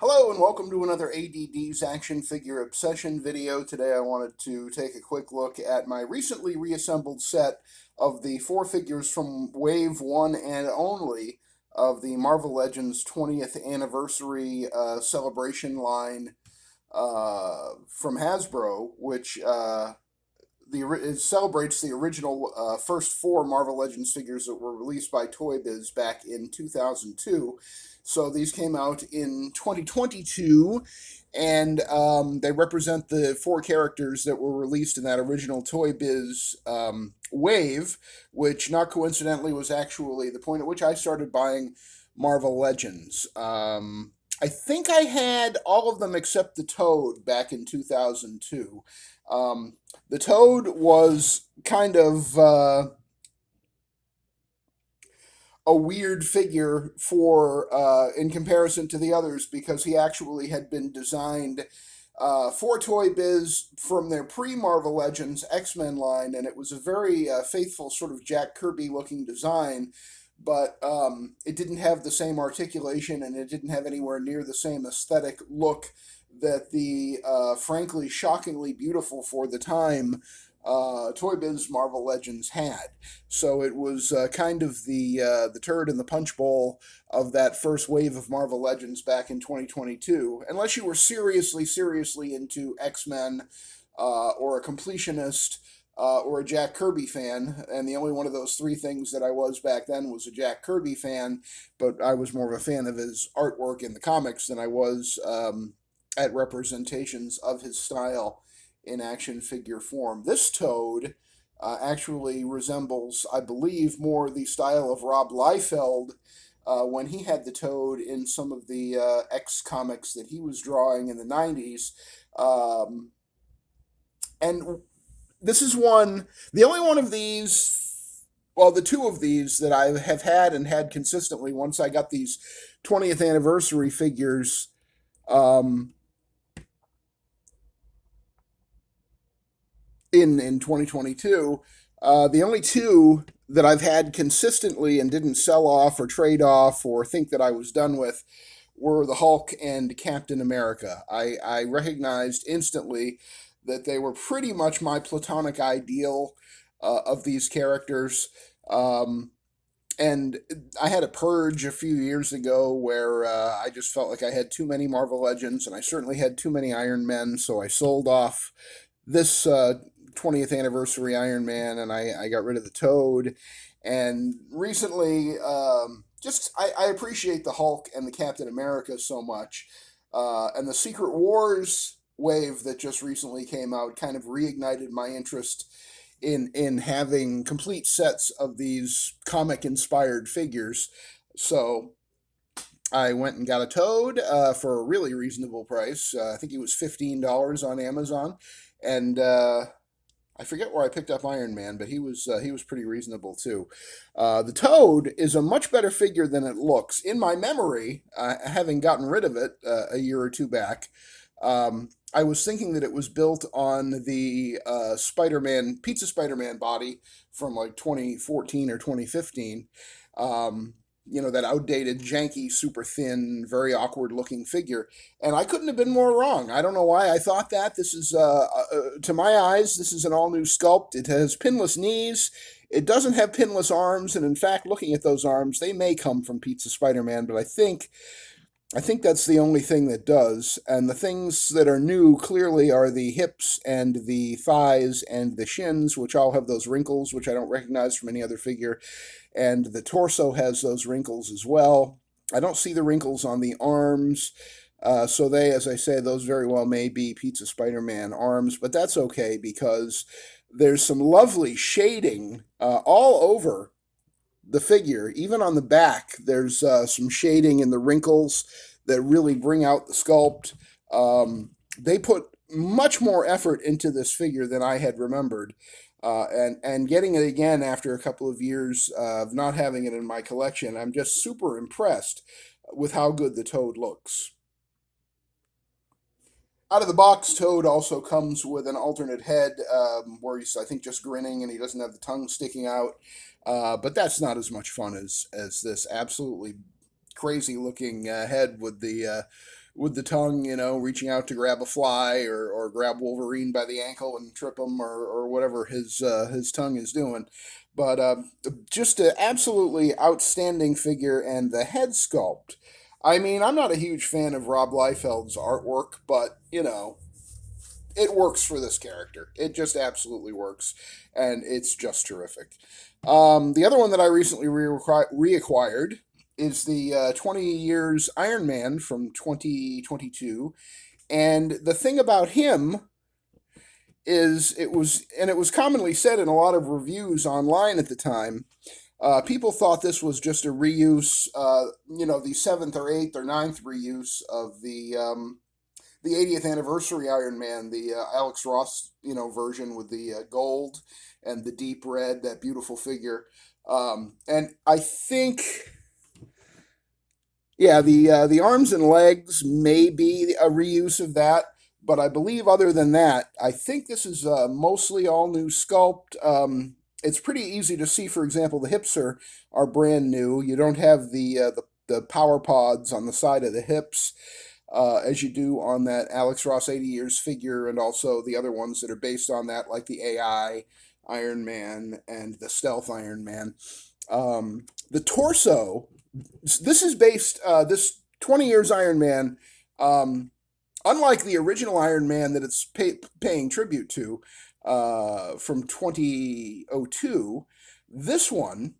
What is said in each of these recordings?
Hello and welcome to another ADD's Action Figure Obsession video. Today I wanted to take a quick look at my recently reassembled set of the four figures from Wave 1 and only of the Marvel Legends 20th Anniversary Celebration line from Hasbro, which it celebrates the original first four Marvel Legends figures that were released by Toybiz back in 2002. So these came out in 2022, and they represent the four characters that were released in that original Toybiz wave, which not coincidentally was actually the point at which I started buying Marvel Legends. I think I had all of them except the Toad back in 2002. The Toad was kind of a weird figure for in comparison to the others because he actually had been designed for Toy Biz from their pre-Marvel Legends X-Men line, and it was a very faithful sort of Jack Kirby looking design, but it didn't have the same articulation and it didn't have anywhere near the same aesthetic look that the frankly shockingly beautiful for the time Toy Biz Marvel Legends had. So it was kind of the turd in the punch bowl of that first wave of Marvel Legends back in 2022. Unless you were seriously into X-Men or a completionist or a Jack Kirby fan, and the only one of those three things that I was back then was a Jack Kirby fan, but I was more of a fan of his artwork in the comics than I was at representations of his style in action figure form. This Toad actually resembles, I believe, more the style of Rob Liefeld when he had the Toad in some of the X comics that he was drawing in the 90s. And this is the only one of these, well, the two of these that I have had and had consistently once I got these 20th anniversary figures um, in 2022. The only two that I've had consistently and didn't sell off or trade off or think that I was done with were the Hulk and Captain America. I recognized instantly that they were pretty much my platonic ideal of these characters. And I had a purge a few years ago where I just felt like I had too many Marvel Legends and I certainly had too many Iron Men, so I sold off this 20th anniversary Iron Man, and I got rid of the Toad. And recently, I appreciate the Hulk and the Captain America so much. And the Secret Wars wave that just recently came out kind of reignited my interest in having complete sets of these comic inspired figures. So I went and got a Toad for a really reasonable price. I think he was $15 on Amazon, and I forget where I picked up Iron Man, but he was pretty reasonable too. The Toad is a much better figure than it looks. In my memory, having gotten rid of it a year or two back, I was thinking that it was built on the Spider-Man Pizza Spider-Man body from like 2014 or 2015. That outdated, janky, super thin, very awkward looking figure. And I couldn't have been more wrong. I don't know why I thought that. This is, to my eyes, this is an all new sculpt. It has pinless knees. It doesn't have pinless arms. And in fact, looking at those arms, they may come from Pizza Spider Man, but I think that's the only thing that does. And the things that are new clearly are the hips and the thighs and the shins, which all have those wrinkles, which I don't recognize from any other figure. And the torso has those wrinkles as well. I don't see the wrinkles on the arms. So they, as I say, those very well may be Pizza Spider-Man arms, but that's okay because there's some lovely shading all over the figure. Even on the back, there's some shading in the wrinkles that really bring out the sculpt. They put much more effort into this figure than I had remembered. And getting it again after a couple of years of not having it in my collection, I'm just super impressed with how good the Toad looks. Out of the box, Toad also comes with an alternate head where he's, I think, just grinning and he doesn't have the tongue sticking out. But that's not as much fun as this absolutely crazy looking head with the tongue, reaching out to grab a fly or grab Wolverine by the ankle and trip him or whatever his tongue is doing. But just an absolutely outstanding figure, and the head sculpt. I mean, I'm not a huge fan of Rob Liefeld's artwork, but it works for this character. It just absolutely works, and it's just terrific. The other one that I recently reacquired is the 20 years Iron Man from 2022. And the thing about him is it was commonly said in a lot of reviews online at the time. People thought this was just a reuse, the seventh or eighth or ninth reuse of the 80th anniversary Iron Man, the Alex Ross, version with the gold and the deep red, that beautiful figure. And I think, yeah, the arms and legs may be a reuse of that, but I believe other than that, I think this is mostly all new sculpt. It's pretty easy to see. For example, the hips are brand new. You don't have the power pods on the side of the hips, as you do on that Alex Ross 80 years figure, and also the other ones that are based on that, like the AI Iron Man and the Stealth Iron Man. The torso, this is based, this 20 years Iron Man, unlike the original Iron Man that it's paying tribute to from 2002, this one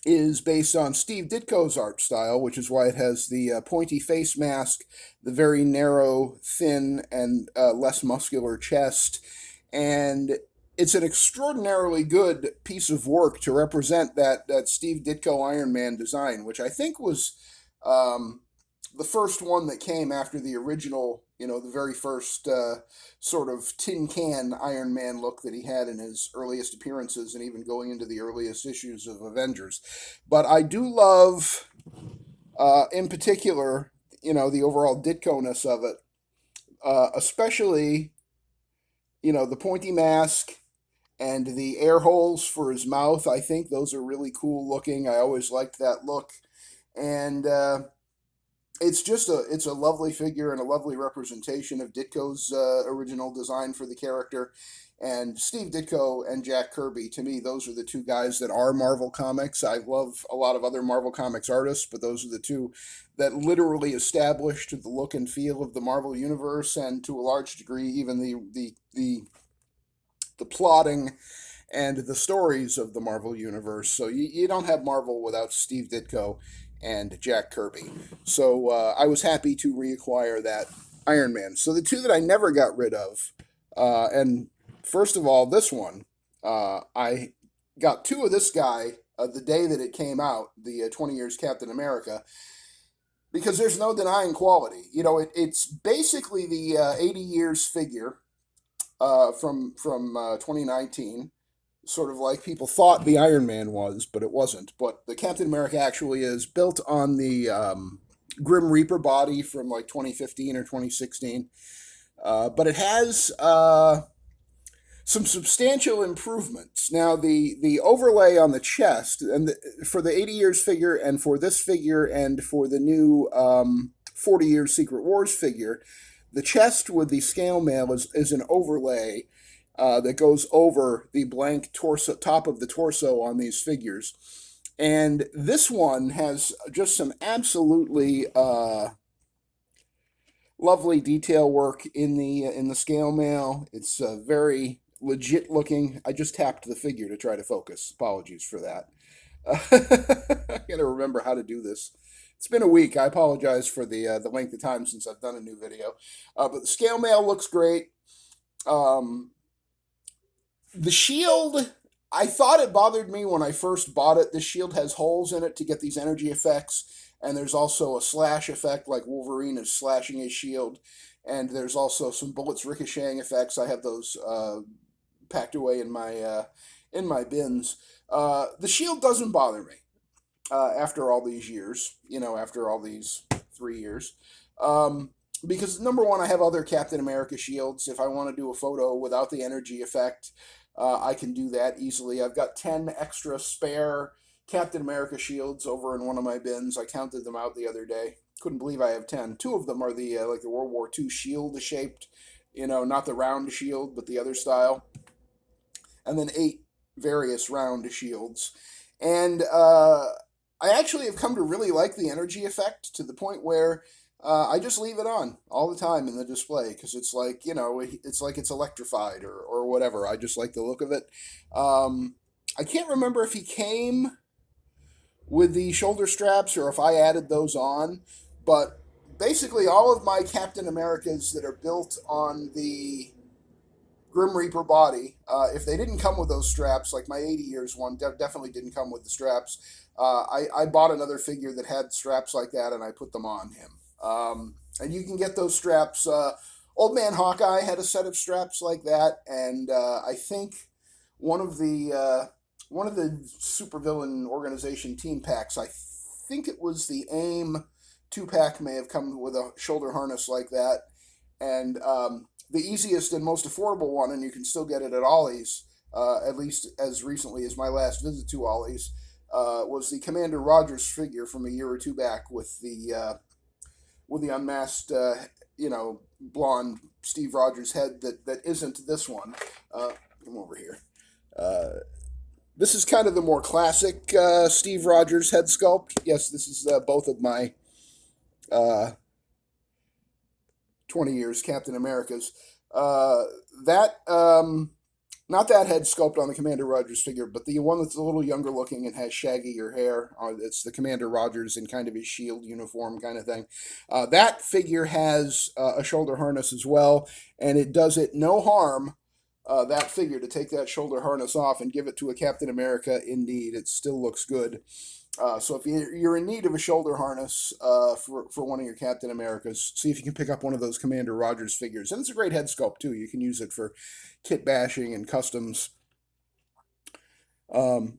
is based on Steve Ditko's art style, which is why it has the pointy face mask, the very narrow, thin, and less muscular chest. And it's an extraordinarily good piece of work to represent that Steve Ditko Iron Man design, which I think was the first one that came after the original, the very first sort of tin can Iron Man look that he had in his earliest appearances and even going into the earliest issues of Avengers. But I do love, in particular, the overall Ditko-ness of it, especially, the pointy mask and the air holes for his mouth. I think those are really cool looking. I always liked that look. And it's a lovely figure and a lovely representation of Ditko's original design for the character. And Steve Ditko and Jack Kirby, to me, those are the two guys that are Marvel Comics. I love a lot of other Marvel Comics artists, but those are the two that literally established the look and feel of the Marvel Universe, and to a large degree, even the plotting and the stories of the Marvel Universe. So you don't have Marvel without Steve Ditko and Jack Kirby. So I was happy to reacquire that Iron Man. So the two that I never got rid of, and first of all, this one, I got two of this guy the day that it came out, the 20 years Captain America, because there's no denying quality. It's basically the 80 years figure from 2019, sort of like people thought the Iron Man was, but it wasn't. But the Captain America actually is built on the Grim Reaper body from like 2015 or 2016. But it has some substantial improvements. Now, the overlay on the chest, and for the 80 years figure, and for this figure, and for the new 40 years Secret Wars figure, the chest with the scale mail is an overlay that goes over the blank torso, top of the torso on these figures. And this one has just some absolutely lovely detail work in the scale mail. It's very legit looking. I just tapped the figure to try to focus. Apologies for that. I gotta remember how to do this. It's been a week. I apologize for the length of time since I've done a new video. But the scale mail looks great. The shield, I thought it bothered me when I first bought it. The shield has holes in it to get these energy effects, and there's also a slash effect, like Wolverine is slashing his shield, and there's also some bullets ricocheting effects. I have those packed away in my bins. The shield doesn't bother me after all these years, after all these 3 years. Because number one, I have other Captain America shields. If I want to do a photo without the energy effect, I can do that easily. I've got 10 extra spare Captain America shields over in one of my bins. I counted them out the other day. couldn't believe I have 10. Two of them are the like the World War II shield shaped, not the round shield, but the other style, and then 8 various round shields. And I actually have come to really like the energy effect to the point where I just leave it on all the time in the display because it's like, it's like it's electrified or whatever. I just like the look of it. I can't remember if he came with the shoulder straps or if I added those on, but basically all of my Captain Americas that are built on the Grim Reaper body, if they didn't come with those straps, like my 80 years one definitely didn't come with the straps. I bought another figure that had straps like that and I put them on him. And you can get those straps. Old Man Hawkeye had a set of straps like that, and I think one of the supervillain organization team packs, I think it was the AIM 2-pack, may have come with a shoulder harness like that. And the easiest and most affordable one, and you can still get it at Ollie's, at least as recently as my last visit to Ollie's, was the Commander Rogers figure from a year or two back with the unmasked, blonde Steve Rogers head that isn't this one. Come over here. This is kind of the more classic Steve Rogers head sculpt. Yes, this is both of my 20 years Captain America's. Not that head sculpt on the Commander Rogers figure, but the one that's a little younger looking and has shaggier hair. It's the Commander Rogers in kind of his shield uniform kind of thing. That figure has a shoulder harness as well, and it does it no harm, that figure, to take that shoulder harness off and give it to a Captain America in need. It still looks good. So if you're in need of a shoulder harness for one of your Captain Americas, see if you can pick up one of those Commander Rogers figures. And it's a great head sculpt, too. You can use it for kit bashing and customs.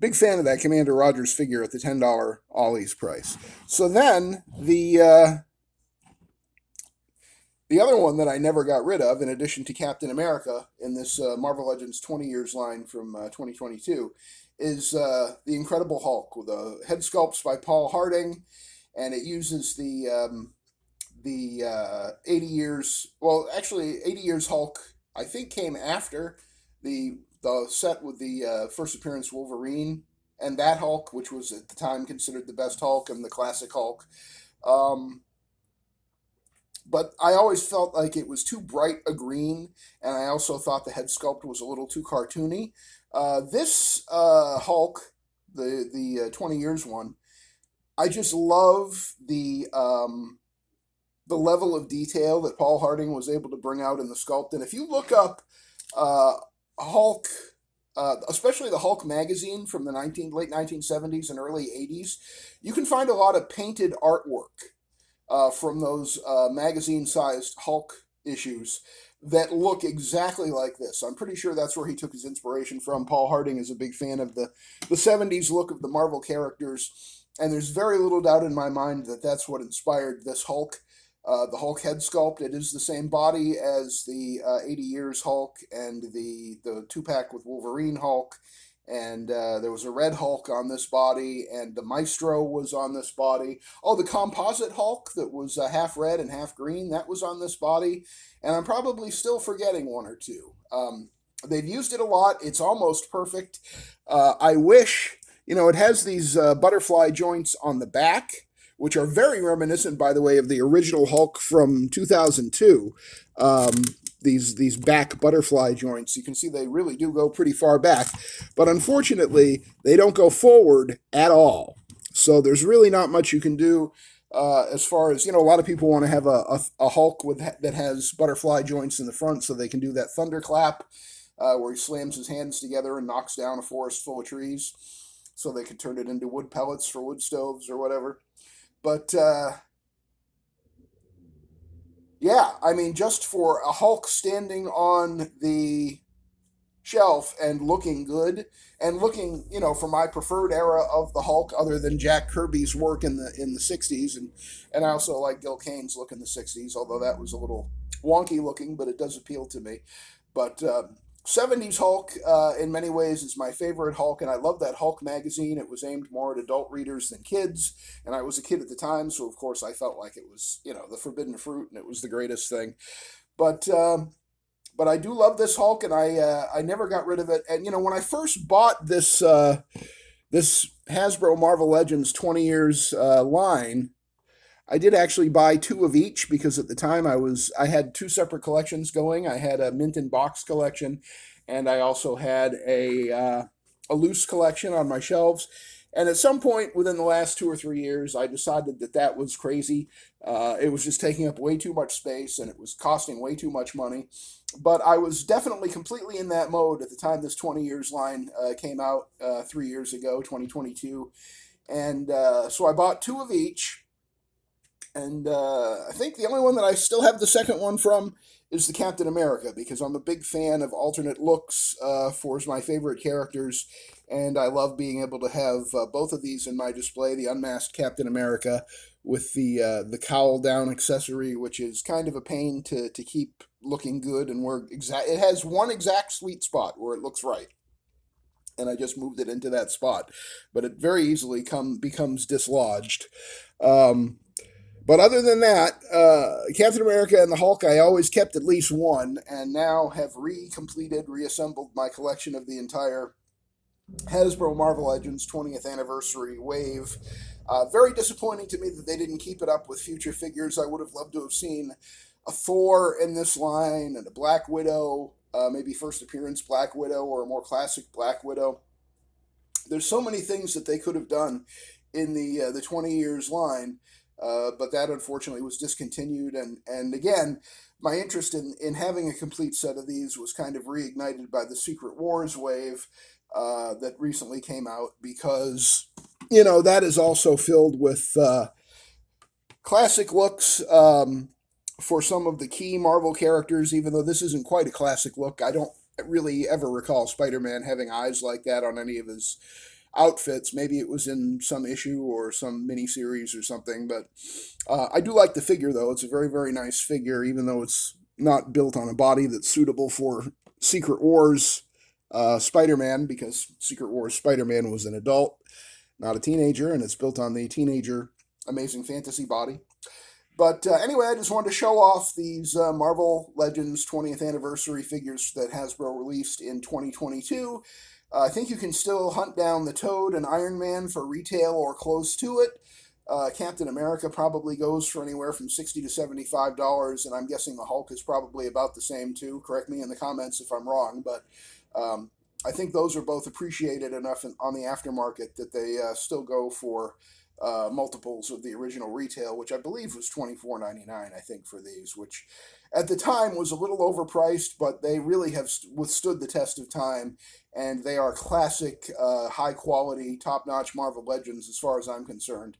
Big fan of that Commander Rogers figure at the $10 Ollie's price. So then, the other one that I never got rid of, in addition to Captain America, in this Marvel Legends 20 years line from 2022, is the Incredible Hulk, with head sculpts by Paul Harding, and it uses the 80 years. Well, actually, 80 years Hulk, I think, came after the set with the first appearance Wolverine and that Hulk, which was at the time considered the best Hulk and the classic Hulk. But I always felt like it was too bright a green, and I also thought the head sculpt was a little too cartoony. This Hulk, the 20 years one, I just love the level of detail that Paul Harding was able to bring out in the sculpt. And if you look up Hulk, especially the Hulk magazine from the late 1970s and early 80s, you can find a lot of painted artwork from those magazine-sized Hulk issues that look exactly like this. I'm pretty sure that's where he took his inspiration from. Paul Harding is a big fan of the 70s look of the Marvel characters, and there's very little doubt in my mind that that's what inspired this Hulk. The Hulk head sculpt, it is the same body as the 80 years Hulk and the 2-pack with Wolverine Hulk. And there was a red Hulk on this body, and the Maestro was on this body. Oh, the composite Hulk that was half red and half green, that was on this body. And I'm probably still forgetting one or two. They've used it a lot. It's almost perfect. I wish, it has these butterfly joints on the back, which are very reminiscent, by the way, of the original Hulk from 2002. These back butterfly joints, you can see they really do go pretty far back, but unfortunately they don't go forward at all. So there's really not much you can do as far as, a lot of people want to have a Hulk that has butterfly joints in the front so they can do that thunderclap where he slams his hands together and knocks down a forest full of trees so they could turn it into wood pellets for wood stoves or whatever. But yeah, I mean, just for a Hulk standing on the shelf and looking good, and looking, for my preferred era of the Hulk, other than Jack Kirby's work in the 60s, and I also like Gil Kane's look in the 60s, although that was a little wonky looking, but it does appeal to me. But '70s Hulk, in many ways, is my favorite Hulk, and I love that Hulk magazine. It was aimed more at adult readers than kids, and I was a kid at the time, so of course I felt like it was, the forbidden fruit, and it was the greatest thing. But but I do love this Hulk, and I never got rid of it. And when I first bought this Hasbro Marvel Legends 20 years line, I did actually buy two of each because at the time I had two separate collections going. I had a mint in box collection, and I also had a loose collection on my shelves. And at some point within the last 2 or 3 years, I decided that that was crazy. It was just taking up way too much space, and it was costing way too much money. But I was definitely completely in that mode at the time this 20 years line came out 3 years ago, 2022. And so I bought two of each, and I think the only one that I still have the second one from is the Captain America, because I'm a big fan of alternate looks for my favorite characters, and I love being able to have both of these in my display. The unmasked Captain America with the cowl down accessory, which is kind of a pain to keep looking good, and where it has one exact sweet spot where it looks right, and I just moved it into that spot, but it very easily becomes dislodged. Um, but other than that, Captain America and the Hulk, I always kept at least one, and now have reassembled my collection of the entire Hasbro Marvel Legends 20th Anniversary Wave. Very disappointing to me that they didn't keep it up with future figures. I would have loved to have seen a Thor in this line and a Black Widow, maybe first appearance Black Widow or a more classic Black Widow. There's so many things that they could have done in the 20 years line, but that unfortunately was discontinued. And again, my interest in having a complete set of these was kind of reignited by the Secret Wars wave that recently came out, because that is also filled with classic looks for some of the key Marvel characters. Even though this isn't quite a classic look, I don't really ever recall Spider-Man having eyes like that on any of his outfits. Maybe it was in some issue or some miniseries or something, but I do like the figure, though. It's a very, very nice figure, even though it's not built on a body that's suitable for Secret Wars Spider-Man, because Secret Wars Spider-Man was an adult, not a teenager, and it's built on the teenager Amazing Fantasy body. But anyway, I just wanted to show off these Marvel Legends 20th Anniversary figures that Hasbro released in 2022. I think you can still hunt down the Toad and Iron Man for retail or close to it. Captain America probably goes for anywhere from $60 to $75, and I'm guessing the Hulk is probably about the same too. Correct me in the comments if I'm wrong, but I think those are both appreciated enough on the aftermarket that they still go for multiples of the original retail, which I believe was $24.99. I think for these, which at the time was a little overpriced, but they really have withstood the test of time, and they are classic, high quality, top notch Marvel Legends as far as I'm concerned.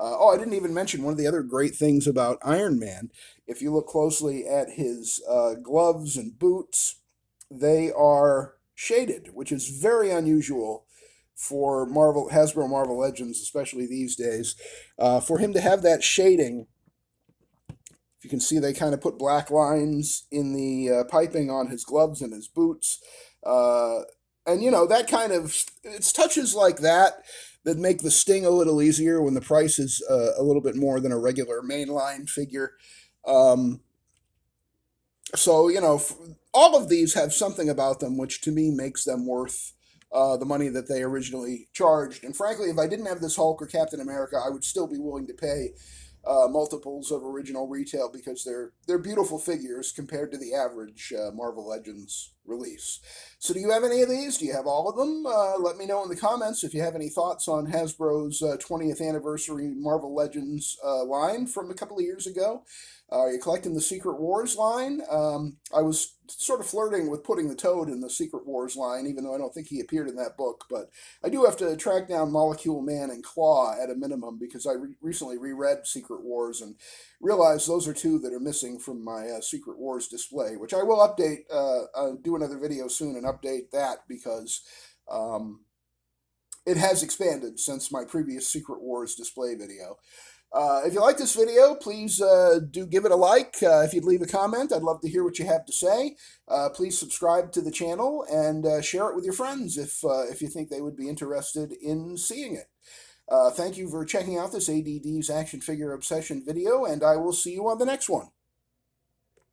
I didn't even mention one of the other great things about Iron Man. If you look closely at his gloves and boots, they are shaded, which is very unusual for Hasbro Marvel Legends, especially these days. For him to have that shading, if you can see, they kind of put black lines in the piping on his gloves and his boots. And that kind of, it's touches like that that make the sting a little easier when the price is a little bit more than a regular mainline figure. Um, so all of these have something about them which to me makes them worth the money that they originally charged. And frankly, if I didn't have this Hulk or Captain America, I would still be willing to pay multiples of original retail, because they're beautiful figures compared to the average Marvel Legends release. So do you have any of these? Do you have all of them? Let me know in the comments if you have any thoughts on Hasbro's 20th anniversary Marvel Legends line from a couple of years ago. Are you collecting the Secret Wars line? I was sort of flirting with putting the Toad in the Secret Wars line, even though I don't think he appeared in that book. But I do have to track down Molecule Man and Claw at a minimum, because I recently reread Secret Wars and realized those are two that are missing from my Secret Wars display, which I will update, do another video soon and update that, because it has expanded since my previous Secret Wars display video. If you like this video, please do give it a like. If you'd leave a comment, I'd love to hear what you have to say. Please subscribe to the channel and share it with your friends if you think they would be interested in seeing it. Thank you for checking out this ADD's Action Figure Obsession video, and I will see you on the next one.